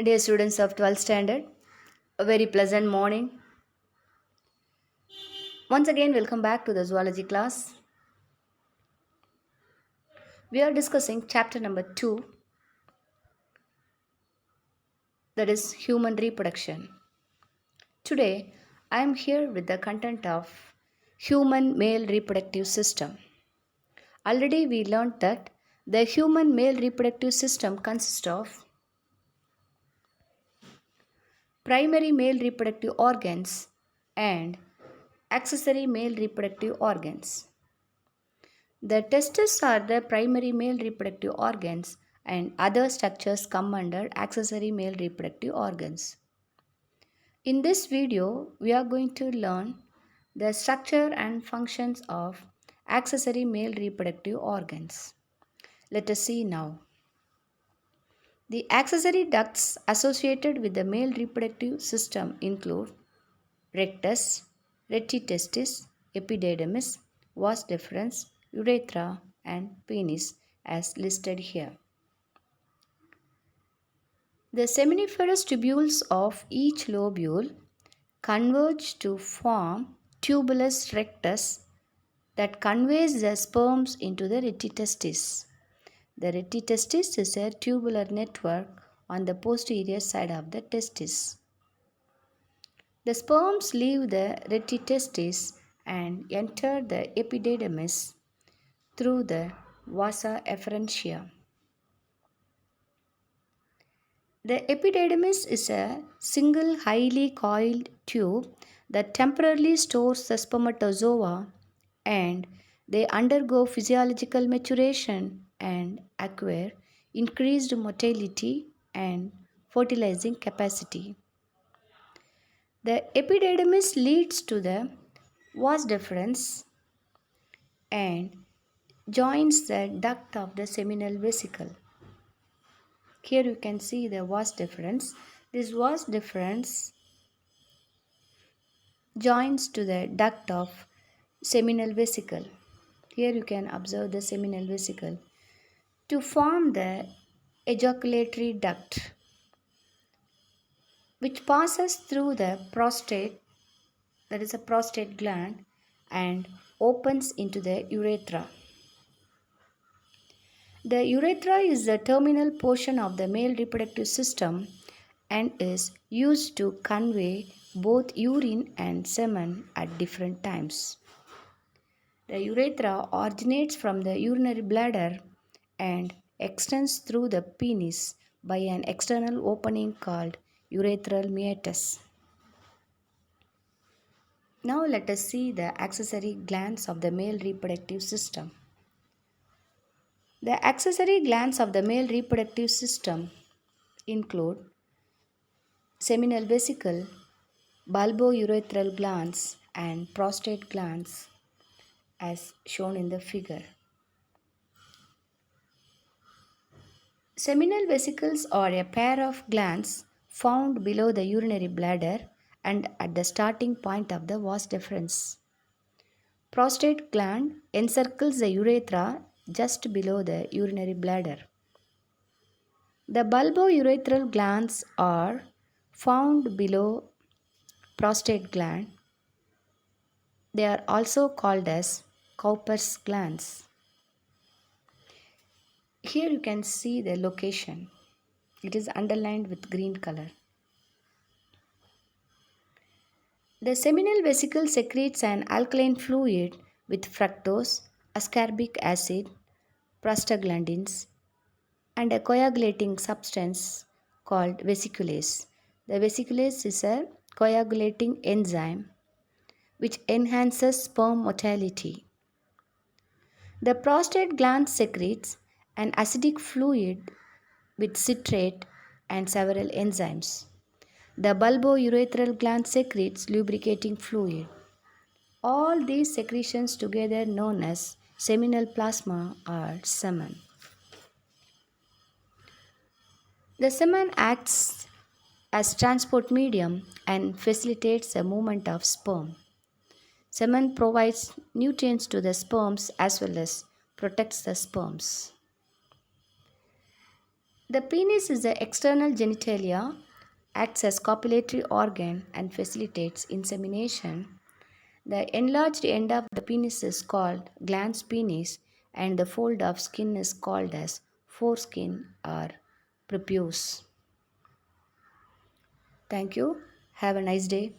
Dear students of 12th standard, a very pleasant morning. Once again, welcome back to the zoology class. We are discussing chapter number 2, that is human reproduction. Today, I am here with the content of human male reproductive system. Already we learned that the human male reproductive system consists of primary male reproductive organs and accessory male reproductive organs. The testes are the primary male reproductive organs, and other structures come under accessory male reproductive organs. In this video, we are going to learn the structure and functions of accessory male reproductive organs. Let us see now. The accessory ducts associated with the male reproductive system include rectus, retitestis, epididymis, vas deferens, urethra, and penis as listed here. The seminiferous tubules of each lobule converge to form tubulus rectus that conveys the sperms into the retitestis. The retitestis is a tubular network on the posterior side of the testis. The sperms leave the retitestis and enter the epididymis through the vasa efferentia. The epididymis is a single highly coiled tube that temporarily stores the spermatozoa, and they undergo physiological maturation and acquire increased motility and fertilizing capacity. The epididymis leads to the vas deferens and joins the duct of the seminal vesicle. Here you can see the vas deferens. This vas deferens joins to the duct of seminal vesicle. Here you can observe the seminal vesicle to form the ejaculatory duct, which passes through the prostate, that is a prostate gland, and opens into the urethra. The urethra is the terminal portion of the male reproductive system and is used to convey both urine and semen at different times. The urethra originates from the urinary bladder and extends through the penis by an external opening called urethral meatus. Now let us see the accessory glands of the male reproductive system. The accessory glands of the male reproductive system include seminal vesicle, bulbourethral glands, and prostate glands as shown in the figure. Seminal vesicles are a pair of glands found below the urinary bladder and at the starting point of the vas deferens. Prostate gland encircles the urethra just below the urinary bladder. The bulbourethral glands are found below prostate gland. They are also called as Cowper's glands. Here you can see the location. It is underlined with green color. The seminal vesicle secretes an alkaline fluid with fructose, ascorbic acid, prostaglandins, and a coagulating substance called vesiculase. The vesiculase is a coagulating enzyme which enhances sperm motility. The prostate gland secretes an acidic fluid with citrate and several enzymes. The bulbourethral gland secretes lubricating fluid. All these secretions together known as seminal plasma or semen. The semen acts as transport medium and facilitates the movement of sperm. Semen provides nutrients to the sperms as well as protects the sperms. The penis is the external genitalia, acts as copulatory organ and facilitates insemination. The enlarged end of the penis is called glans penis and the fold of skin is called as foreskin or prepuce. Thank you. Have a nice day.